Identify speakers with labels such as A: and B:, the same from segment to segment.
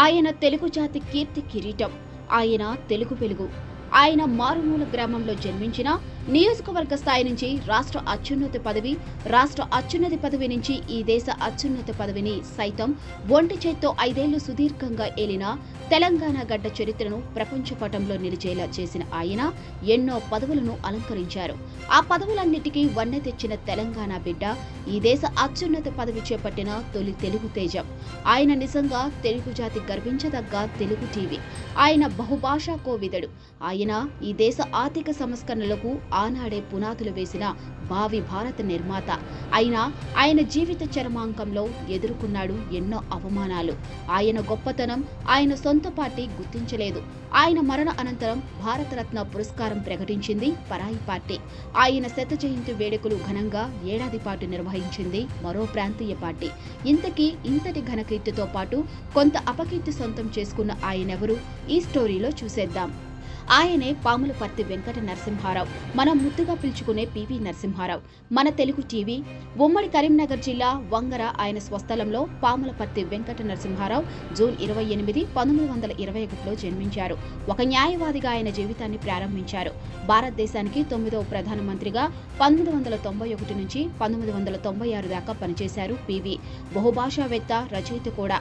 A: ఆయన తెలుగు జాతి కీర్తి కిరీటం. ఆయన తెలుగు వెలుగు. ఆయన మారుమూల గ్రామంలో జన్మించిన నియోజకవర్గ స్థాయి నుంచి రాష్ట్ర అత్యున్నత పదవి నుంచి ఈ దేశ అత్యున్నత పదవిని సైతం ఒంటి చేత్తో 5 ఏళ్లు సుదీర్ఘంగా ఏలిన తెలంగాణ గడ్డ చరిత్రను ప్రపంచ పటంలో నిలిచేలా చేసిన ఆయన ఎన్నో పదవులను అలంకరించారు. ఆ పదవులన్నిటికీ వన్నె తెచ్చిన తెలంగాణ బిడ్డ, ఈ దేశ అత్యున్నత పదవి చేపట్టిన తొలి తెలుగు తేజం. ఆయన నిజంగా తెలుగు జాతి గర్వించదగ్గ తెలుగు టీవీ. ఆయన బహుభాషా కోవిదుడు. ఆయన ఈ దేశ ఆర్థిక సంస్కరణలకు ఆనాడే పునాదులు వేసిన భావి భారత నిర్మాత. అయినా ఆయన జీవిత చరమాంకంలో ఎదుర్కొన్నాడు ఎన్నో అవమానాలు. ఆయన గొప్పతనం ఆయన సొంత పార్టీ గుర్తించలేదు. ఆయన మరణ అనంతరం భారతరత్న పురస్కారం ప్రకటించింది పరాయి పార్టీ. ఆయన శత జయంతి వేడుకలు ఘనంగా ఏడాది పాటు నిర్వహించింది మరో ప్రాంతీయ పార్టీ. ఇంతటి ఘనకీర్తితో పాటు కొంత అపకీర్తి సొంతం చేసుకున్న ఆయనెవరు ఈ స్టోరీలో చూసేద్దాం. ఆయనే పాములపర్తి వెంకట నరసింహారావు, మనం ముద్దుగా పిలుచుకునే పివి నరసింహారావు. మన తెలుగు టీవీ. ఉమ్మడి కరీంనగర్ జిల్లా వంగర ఆయన స్వస్థలంలో పాములపర్తి వెంకట నరసింహారావు జూన్ 28, 1921లో జన్మించారు. ఒక న్యాయవాదిగా ఆయన జీవితాన్ని ప్రారంభించారు. భారతదేశానికి 9వ ప్రధానమంత్రిగా 1991 నుంచి 1996 దాకా పనిచేశారు పివి. బహుభాషావేత్త, రచయిత కూడా.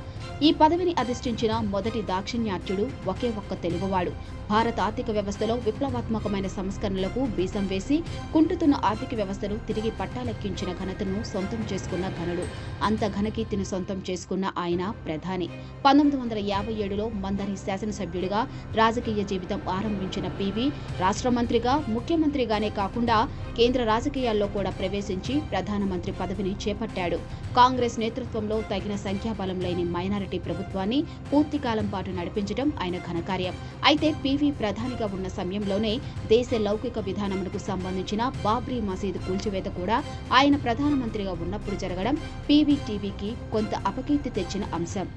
A: ఈ పదవిని అధిష్ఠించిన మొదటి దాక్షిణ్యాత్యుడు ఒకే ఒక్క తెలుగువాడు. భారత ఆర్థిక వ్యవస్థలో విప్లవాత్మకమైన సంస్కరణలకు బీజం వేసి కుంటుతున్న ఆర్థిక వ్యవస్థను తిరిగి పట్టాలెక్కించిన ఘనతను సొంతం చేసుకున్న ఘనుడు. అంత ఘనకీర్తిని సొంతం చేసుకున్న ఆయన ప్రధాని. 1957లో మందరి శాసనసభ్యుడిగా రాజకీయ జీవితం ఆరంభించిన పివి రాష్ట్ర మంత్రిగా, ముఖ్యమంత్రిగానే కాకుండా కేంద్ర రాజకీయాల్లో కూడా ప్రవేశించి ప్రధానమంత్రి పదవిని చేపట్టాడు. కాంగ్రెస్ నేతృత్వంలో తగిన సంఖ్యాబలం లేని మైనారిటీ ప్రభుత్వాన్ని పూర్తికాలం పాటు నడిపించడం ఆయన ఘనకార్యం. అయితే పివి ప్రధానిగా ఉన్న సమయంలోనే దేశ లౌకిక విధానమునకు సంబంధించిన బాబ్రీ మసీదు కూల్చివేత కూడా ఆయన ప్రధానమంత్రిగా ఉన్నప్పుడు జరగడం పివి టీవీకి కొంత అపకీర్తి తెచ్చిన అంశం.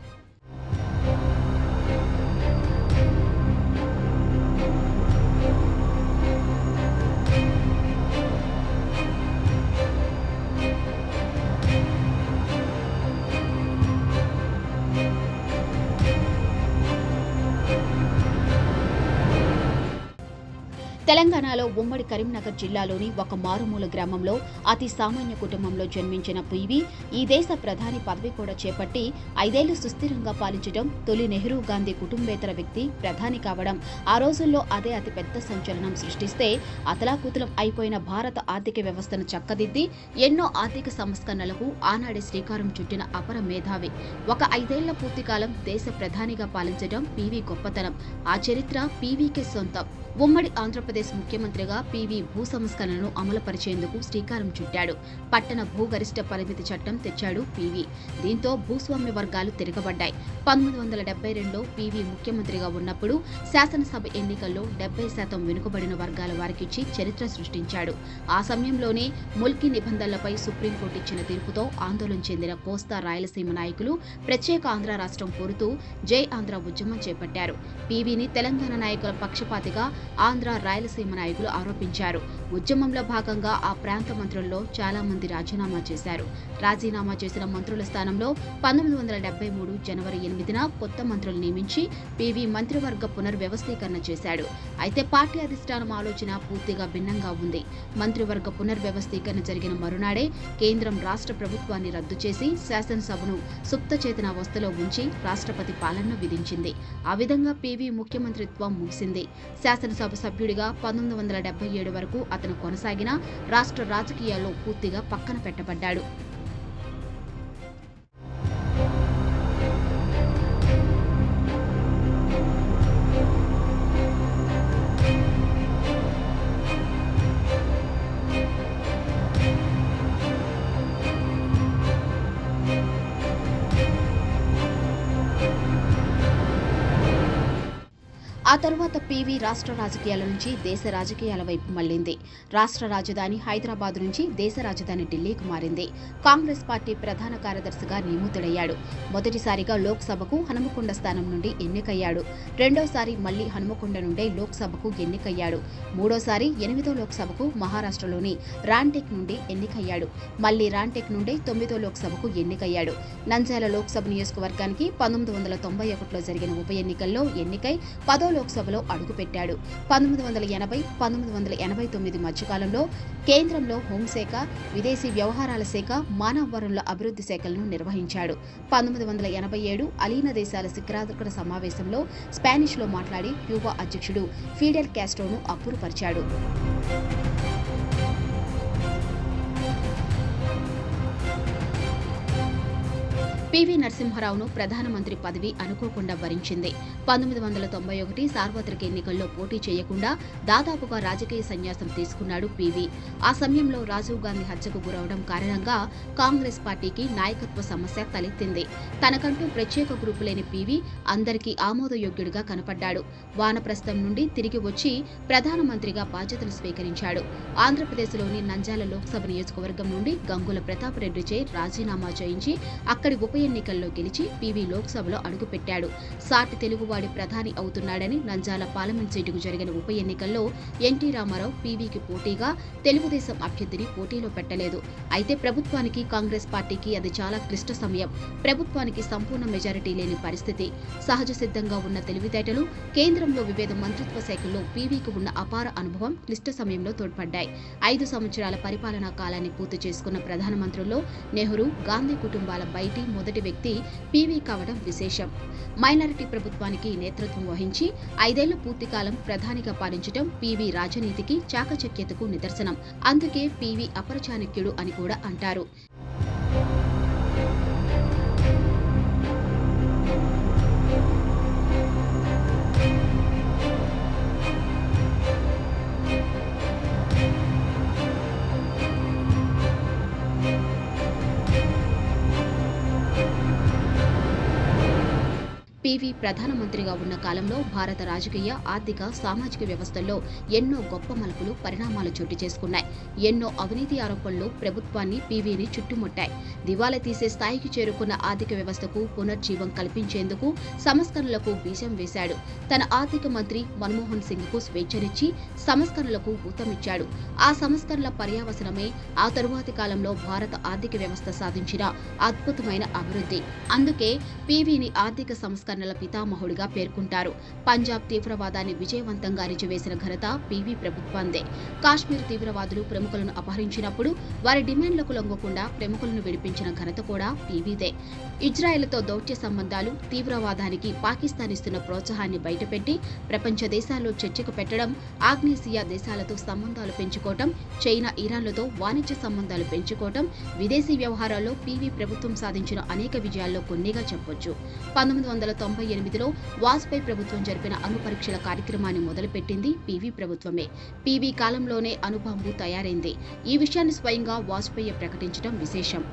A: తెలంగాణలో ఉమ్మడి కరీంనగర్ జిల్లాలోని ఒక మారుమూల గ్రామంలో అతి సామాన్య కుటుంబంలో జన్మించిన పివి ఈ దేశ ప్రధాని పదవి కూడా చేపట్టి 5 ఏళ్లు సుస్థిరంగా పాలించడం, తొలి నెహ్రూ గాంధీ కుటుంబేతర వ్యక్తి ప్రధాని కావడం ఆ రోజుల్లో అదే అతిపెద్ద సంచలనం సృష్టిస్తే, అతలాకుతలం అయిపోయిన భారత ఆర్థిక వ్యవస్థను చక్కదిద్ది ఎన్నో ఆర్థిక సంస్కరణలకు ఆనాడే శ్రీకారం చుట్టిన అపర మేధావి. ఒక 5 ఏళ్ల పూర్తికాలం దేశ ప్రధానిగా పాలించడం పివి గొప్పతనం. ఆ చరిత్ర పివికే సొంతం. ఉమ్మడి ఆంధ్రప్రదేశ్ ముఖ్యమంత్రిగా పివి భూ సంస్కరణను అమలుపరిచేందుకు శ్రీకారం చుట్టాడు. పట్టణ భూగరిష్ట పరిమితి చట్టం తెచ్చాడు పివి. దీంతో భూస్వామ్య వర్గాలు తిరగబడ్డాయి. 1972లో పివి ముఖ్యమంత్రిగా ఉన్నప్పుడు శాసనసభ ఎన్నికల్లో 70% వెనుకబడిన వర్గాల వారికిచ్చి చరిత్ర సృష్టించాడు. ఆ సమయంలోనే ముల్కీ నిబంధనలపై సుప్రీంకోర్టు ఇచ్చిన తీర్పుతో ఆందోళన చెందిన కోస్తా రాయలసీమ నాయకులు ప్రత్యేక ఆంధ్ర రాష్ట్రం కోరుతూ జై ఆంధ్ర ఉద్యమం చేపట్టారు. పివిని తెలంగాణ నాయకుల పక్షపాతిగా ఆంధ్ర, రాయలసీమ నాయకులు ఆరోపించారు. ఉద్యమంలో భాగంగా ఆ ప్రాంత మంత్రుల్లో చాలా మంది రాజీనామా చేశారు. రాజీనామా చేసిన మంత్రుల స్థానంలో 1973 జనవరి 8న కొత్త మంత్రులు నియమించి పివి మంత్రివర్గ పునర్వ్యవస్థీకరణ చేశాడు. అయితే పార్టీ అధిష్టానం ఆలోచన పూర్తిగా భిన్నంగా ఉంది. మంత్రివర్గ పునర్వ్యవస్థీకరణ జరిగిన మరునాడే కేంద్రం రాష్ట్ర ప్రభుత్వాన్ని రద్దు చేసి శాసనసభను సుప్తచేతనావస్థలో ఉంచి రాష్ట్రపతి పాలనను విధించింది. ఆ విధంగా పివి ముఖ్యమంత్రిత్వం ముగిసింది. శాసనసభ సభ్యుడిగా 1977 వరకు అతను కొనసాగిన రాష్ట్ర రాజకీయాల్లో పూర్తిగా పక్కన పెట్టబడ్డాడు. ఆ తర్వాత పీవీ రాష్ట్ర రాజకీయాల నుంచి దేశ రాజకీయాల వైపు మళ్లింది. రాష్ట్ర రాజధాని హైదరాబాద్ నుంచి దేశ రాజధాని ఢిల్లీకి మారింది. కాంగ్రెస్ పార్టీ ప్రధాన కార్యదర్శిగా నియమితుడయ్యాడు. మొదటిసారిగా లోక్సభకు హనుమకొండ స్థానం నుండి ఎన్నికయ్యాడు. రెండోసారి మళ్లీ హనుమకొండ నుండే లోక్సభకు ఎన్నికయ్యాడు. మూడోసారి 8వ లోక్సభకు మహారాష్ట్రలోని రాంటెక్ నుండి ఎన్నికయ్యాడు. మళ్లీ రాంటెక్ నుండి 9వ లోక్సభకు ఎన్నికయ్యాడు. నంద్యాల లోక్సభ నియోజకవర్గానికి 1991లో జరిగిన ఉప ఎన్నికల్లో ఎన్నికై 10వ లోక్సభలో అడుగుపెట్టాడు. 1980-1989 మధ్యకాలంలో కేంద్రంలో హోంశాఖ, విదేశీ వ్యవహారాల శాఖ, మానవ వనరుల అభివృద్ధి శాఖలను నిర్వహించాడు. 1987 అలీన దేశాల శిఖరాగ్ర సమావేశంలో స్పానిష్లో మాట్లాడి క్యూబా అధ్యక్షుడు ఫిడెల్ కాస్ట్రోను అబ్బురపరిచాడు. పీవీ నరసింహారావును ప్రధానమంత్రి పదవి అనుకోకుండా వరించింది. 1991 సార్వత్రిక ఎన్నికల్లో పోటీ చేయకుండా దాదాపుగా రాజకీయ సన్యాసం తీసుకున్నాడు పీవీ. ఆ సమయంలో రాజీవ్ గాంధీ హత్యకు గురవడం కారణంగా కాంగ్రెస్ పార్టీకి నాయకత్వ సమస్య తలెత్తింది. తనకంటూ ప్రత్యేక గ్రూపు లేని పీవీ అందరికీ ఆమోదయోగ్యుడిగా కనపడ్డాడు. వానప్రస్థం నుండి తిరిగి వచ్చి ప్రధానమంత్రిగా బాధ్యతలు స్వీకరించాడు. ఆంధ్రప్రదేశ్లోని నంద్యాల లోక్సభ నియోజకవర్గం నుండి గంగుల ప్రతాపరెడ్డిచే రాజీనామా చేయించి అక్కడి ఉప ఎన్నికల్లో గెలిచి పీవీ లోక్సభలో అడుగుపెట్టాడు. సాటి తెలుగువాడి ప్రధాని అవుతున్నాడని నంద్యాల పార్లమెంట్ సీటుకు జరిగిన ఉప ఎన్నికల్లో ఎన్టీ రామారావు పీవీకి పోటీగా తెలుగుదేశం అభ్యర్థిని పోటీలో పెట్టలేదు. అయితే ప్రభుత్వానికి, కాంగ్రెస్ పార్టీకి అది చాలా క్లిష్ట సమయం. ప్రభుత్వానికి సంపూర్ణ మెజారిటీ లేని పరిస్థితి. సహజ సిద్ధంగా ఉన్న తెలివితేటలు, కేంద్రంలో వివిధ మంత్రిత్వ శాఖల్లో పీవీకి ఉన్న అపార అనుభవం క్లిష్ట సమయంలో తోడ్పడ్డాయి. 5 సంవత్సరాల పరిపాలనా కాలాన్ని పూర్తి చేసుకున్న ప్రధానమంత్రుల్లో నెహ్రూ, గాంధీ కుటుంబాల బయటి మొదటి వ్యక్తి పీవీ కావడం విశేషం. మైనారిటీ ప్రభుత్వానికి నేతృత్వం వహించి 5 ఏళ్ల పూర్తికాలం ప్రధానిగా పాలించడం పీవీ రాజనీతికి, చాకచక్యతకు నిదర్శనం. అందుకే పీవీ అపరచాణక్యుడు అని కూడా అంటారు. పీవీ ప్రధానమంత్రిగా ఉన్న కాలంలో భారత రాజకీయ, ఆర్థిక, సామాజిక వ్యవస్థల్లో ఎన్నో గొప్ప మలుపులు, పరిణామాలు చోటు చేసుకున్నాయి. ఎన్నో అవినీతి ఆరోపణలు ప్రభుత్వాన్ని, పీవీని చుట్టుముట్టాయి. దివాలా తీసే స్థాయికి చేరుకున్న ఆర్థిక వ్యవస్థకు పునర్జీవం కల్పించేందుకు సంస్కరణలకు బీజం వేశాడు. తన ఆర్థిక మంత్రి మన్మోహన్ సింగ్కు స్వేచ్ఛనిచ్చి సంస్కరణలకు ఊతమిచ్చాడు. ఆ సంస్కరణల పర్యవసానమే ఆ తరువాతి కాలంలో భారత ఆర్థిక వ్యవస్థ సాధించిన అద్భుతమైన అభివృద్ధి. అందుకే పీవీని ఆర్థిక సంస్కరణల పితామహుడిగా పేర్కొంటారు. పంజాబ్ తీవ్రవాదాన్ని విజయవంతంగా అణిచివేసిన ఘనత పీవీ ప్రభుత్వందే. కాశ్మీర్ తీవ్రవాదులు ప్రముఖులను అపహరించినప్పుడు వారి డిమాండ్లకు లొంగకుండా ప్రముఖులను విడిపించిన ఘనత కూడా పీవీదే. ఇజ్రాయెల్తో దౌత్య సంబంధాలు, తీవ్రవాదానికి పాకిస్తాన్ ఇస్తున్న ప్రోత్సాహాన్ని బయటపెట్టి ప్రపంచ దేశాల్లో చర్చకు పెట్టడం, ఆగ్నేసియా దేశాలతో సంబంధాలు పెంచుకోవటం, చైనా, ఇరాన్లతో వాణిజ్య సంబంధాలు పెంచుకోవటం, విదేశీ వ్యవహారాల్లో పీవీ ప్రభుత్వం సాధించిన అనేక విజయాల్లో కొన్నిగా చెప్పొచ్చు. 1998లో వాజ్పేయి ప్రభుత్వం జరిపిన అణు పరీక్షల కార్యక్రమాన్ని మొదలుపెట్టింది పీవీ ప్రభుత్వమే. పీవీ కాలంలోనే అణుబాంబు తయారైంది. ఈ విషయాన్ని స్వయంగా వాజ్పేయి ప్రకటించడం విశేషం.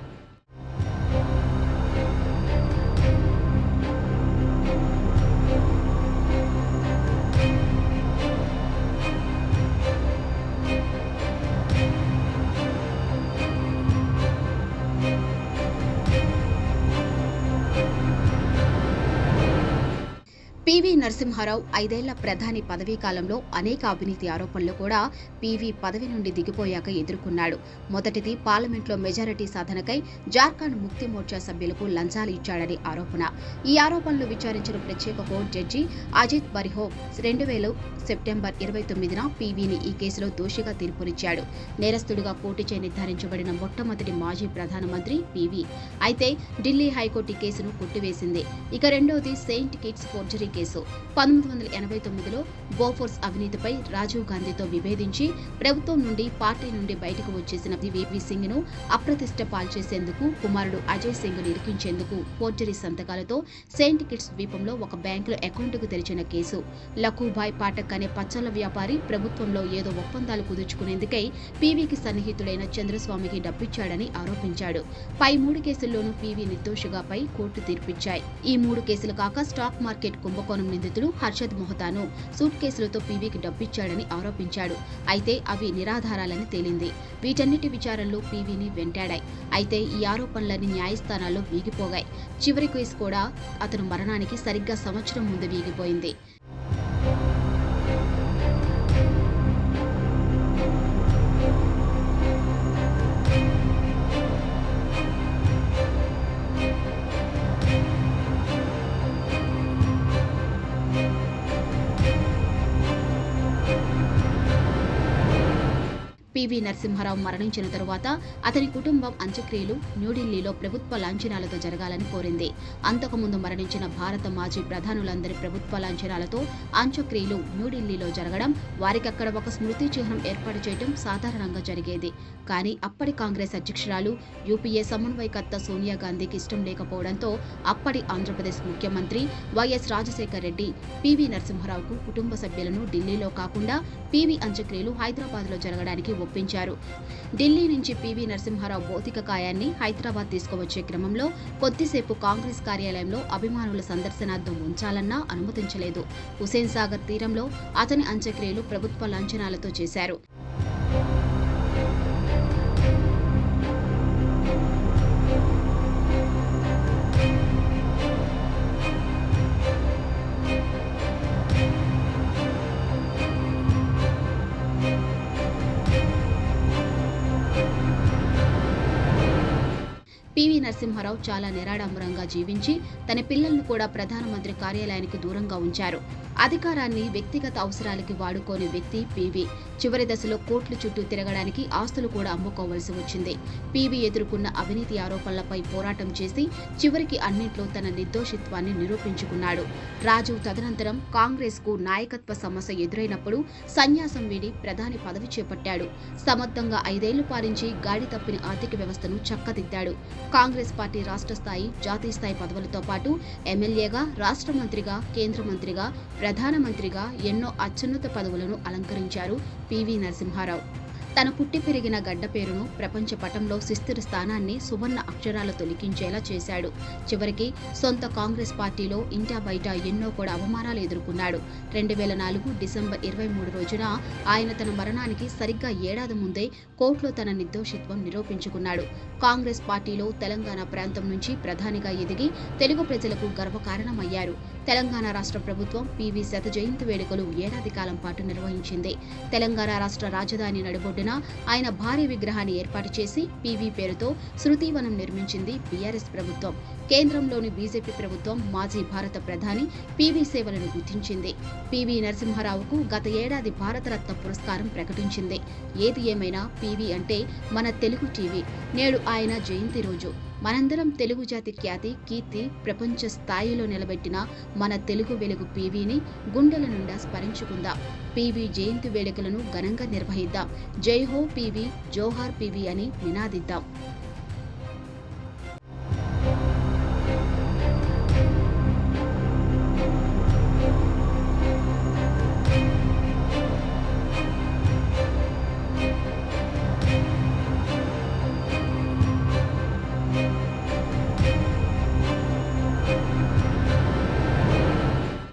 A: పీవీ నరసింహారావు 5 ఏళ్ల ప్రధాని పదవీ కాలంలో అనేక అవినీతి ఆరోపణలు కూడా పీవీ పదవి నుండి దిగిపోయాక ఎదుర్కొన్నాడు. మొదటిది పార్లమెంట్లో మెజారిటీ సాధనకై జార్ఖండ్ ముక్తి మోర్చా సభ్యులకు లంచాలు ఇచ్చాడని ఆరోపణ. ఈ ఆరోపణలు విచారించిన ప్రత్యేక కోర్టు జడ్జి అజిత్ బరిహో 2000 సెప్టెంబర్ 29న పీవీని ఈ కేసులో దోషిగా తీర్పునిచ్చాడు. నేరస్తుడిగా పోటీచే నిర్ధారించబడిన మొట్టమొదటి మాజీ ప్రధానమంత్రి పీవీ. అయితే ఢిల్లీ హైకోర్టు ఈ కేసును కొట్టివేసింది. ఇక రెండోది సెయింట్ కిట్స్ ఫోర్జరీ కేసు. 1989లో బోఫోర్స్ అవినీతిపై రాజీవ్ గాంధీతో విభేదించి ప్రభుత్వం నుండి, పార్టీ నుండి బయటకు వచ్చేసిన వీపీ సింగ్ ను అప్రతిష్ట పాల్చేసేందుకు కుమారుడు అజయ్ సింగ్ ను ఇరికించేందుకు ఫోర్జరీ సంతకాలతో సెయింట్ కిట్స్ ద్వీపంలో ఒక బ్యాంకులో అకౌంటుకు తెరిచిన కేసు. లఖూభాయ్ పాఠక్ అనే పచ్చళ్ల వ్యాపారి ప్రభుత్వంలో ఏదో ఒప్పందాలు కుదుర్చుకునేందుకై పీవీకి సన్నిహితుడైన చంద్రస్వామికి డబ్బిచ్చాడని ఆరోపించాడు. పై 3 కేసుల్లోనూ పీవీ నిర్దోషిగా పై కోర్టు తీర్పిచ్చాయి. ఈ 3 కేసులు కాక స్టాక్ మార్కెట్ కుంభకోణం, కుంభకోణం నిందితుడు హర్షద్ మొహతాను సూట్ కేసులతో పీవీకి డబ్బిచ్చాడని ఆరోపించాడు. అయితే అవి నిరాధారాలని తేలింది. వీటన్నిటి విచారణలు పీవీని వెంటాడాయి. అయితే ఈ ఆరోపణలన్నీ న్యాయస్థానాల్లో వీగిపోగాయి. చివరి కేసు కూడా అతను మరణానికి సరిగ్గా సంవత్సరం ముందు వీగిపోయింది. పివి నరసింహారావు మరణించిన తరువాత అతని కుటుంబం అంత్యక్రియలు న్యూఢిల్లీలో ప్రభుత్వ లాంఛనాలతో జరగాలని కోరింది. అంతకుముందు మరణించిన భారత మాజీ ప్రధానులందరి ప్రభుత్వ లాంఛనాలతో అంత్యక్రియలు న్యూఢిల్లీలో జరగడం, వారికక్కడ ఒక స్మృతి చిహ్నం ఏర్పాటు చేయడం సాధారణంగా జరిగేది. కానీ అప్పటి కాంగ్రెస్ అధ్యక్షురాలు, యూపీఏ సమన్వయకర్త సోనియా గాంధీకి ఇష్టం లేకపోవడంతో అప్పటి ఆంధ్రప్రదేశ్ ముఖ్యమంత్రి వైఎస్ రాజశేఖర్ రెడ్డి పివి నరసింహారావుకు కుటుంబ సభ్యులను ఢిల్లీలో కాకుండా పివి అంత్యక్రియలు హైదరాబాద్లో జరగడానికి ఒప్పించారు. ఢిల్లీ నుంచి పివి నరసింహారావు భౌతిక కాయాన్ని హైదరాబాద్ తీసుకువచ్చే క్రమంలో కొద్దిసేపు కాంగ్రెస్ కార్యాలయంలో అభిమానుల సందర్శనార్థం ఉంచాలన్నా అనుమతించలేదు. హుసేన్ సాగర్ తీరంలో అతని అంత్యక్రియలు ప్రభుత్వ లాంఛనాలతో చేశారు. పివి నరసింహారావు చాలా నిరాడంబరంగా జీవించి తన పిల్లలను కూడా ప్రధానమంత్రి కార్యాలయానికి దూరంగా ఉంచారు. అధికారాన్ని వ్యక్తిగత అవసరాలకి వాడుకోని వ్యక్తి పివి. చివరి దశలో కోర్టుల చుట్టూ తిరగడానికి ఆస్తులు కూడా అమ్ముకోవలసి వచ్చింది. పివి ఎదుర్కొన్న అవినీతి ఆరోపణలపై పోరాటం చేసి చివరికి అన్నింట్లో తన నిర్దోషిత్వాన్ని నిరూపించుకున్నాడు. రాజు తదనంతరం కాంగ్రెస్ కు నాయకత్వ సమస్య ఎదురైనప్పుడు సన్యాసం వీడి ప్రధాని పదవి చేపట్టాడు. సమర్థంగా 5 ఏళ్లు పాలించి గాడి తప్పిన ఆర్థిక వ్యవస్థను చక్కదిద్దాడు. కాంగ్రెస్ పార్టీ రాష్ట్ర స్థాయి, జాతీయ స్థాయి పదవులతో పాటు ఎమ్మెల్యేగా, రాష్ట్ర మంత్రిగా, కేంద్ర మంత్రిగా, ప్రధానమంత్రిగా ఎన్నో అత్యున్నత పదవులను అలంకరించారు పివి నరసింహారావు. తన పుట్టి పెరిగిన గడ్డ పేరును ప్రపంచ పటంలో సుస్థిర స్థానాన్ని సువర్ణ అక్షరాలతో లిఖించేలా చేశాడు. చివరికి సొంత కాంగ్రెస్ పార్టీలో ఇంటా బయట ఎన్నో కూడా అవమానాలు ఎదుర్కొన్నాడు. 2004 డిసెంబర్ 23 రోజున ఆయన తన మరణానికి సరిగ్గా ఏడాది ముందే కోర్టులో తన నిర్దోషిత్వం నిరూపించుకున్నాడు. కాంగ్రెస్ పార్టీలో తెలంగాణ ప్రాంతం నుంచి ప్రధానిగా ఎదిగి తెలుగు ప్రజలకు గర్వకారణమయ్యారు. తెలంగాణ రాష్ట్ర ప్రభుత్వం పివి శత జయంతి వేడుకలు ఏడాది కాలం పాటు నిర్వహించింది. తెలంగాణ రాష్ట్ర రాజధాని నడిబొడ్డున ఆయన భారీ విగ్రహాన్ని ఏర్పాటు చేసి పివి పేరుతో శృతివనం నిర్మించింది బీఆర్ఎస్ ప్రభుత్వం. కేంద్రంలోని బీజేపీ ప్రభుత్వం మాజీ భారత ప్రధాని పివి సేవలను గుర్తించింది. పివి నరసింహారావుకు గత ఏడాది భారతరత్న పురస్కారం ప్రకటించింది. ఏది ఏమైనా పివి అంటే మన తెలుగు టీవీ. నేడు ఆయన జయంతి రోజు. మనందరం తెలుగు జాతి ఖ్యాతి, కీర్తి ప్రపంచ స్థాయిలో నిలబెట్టిన మన తెలుగు వెలుగు పివిని గుండెల నుండా స్మరించుకుందాం. పివి జయంతి వేడుకలను ఘనంగా నిర్వహిద్దాం. జై హో పివి, జోహార్ పివి అని నినాదిద్దాం.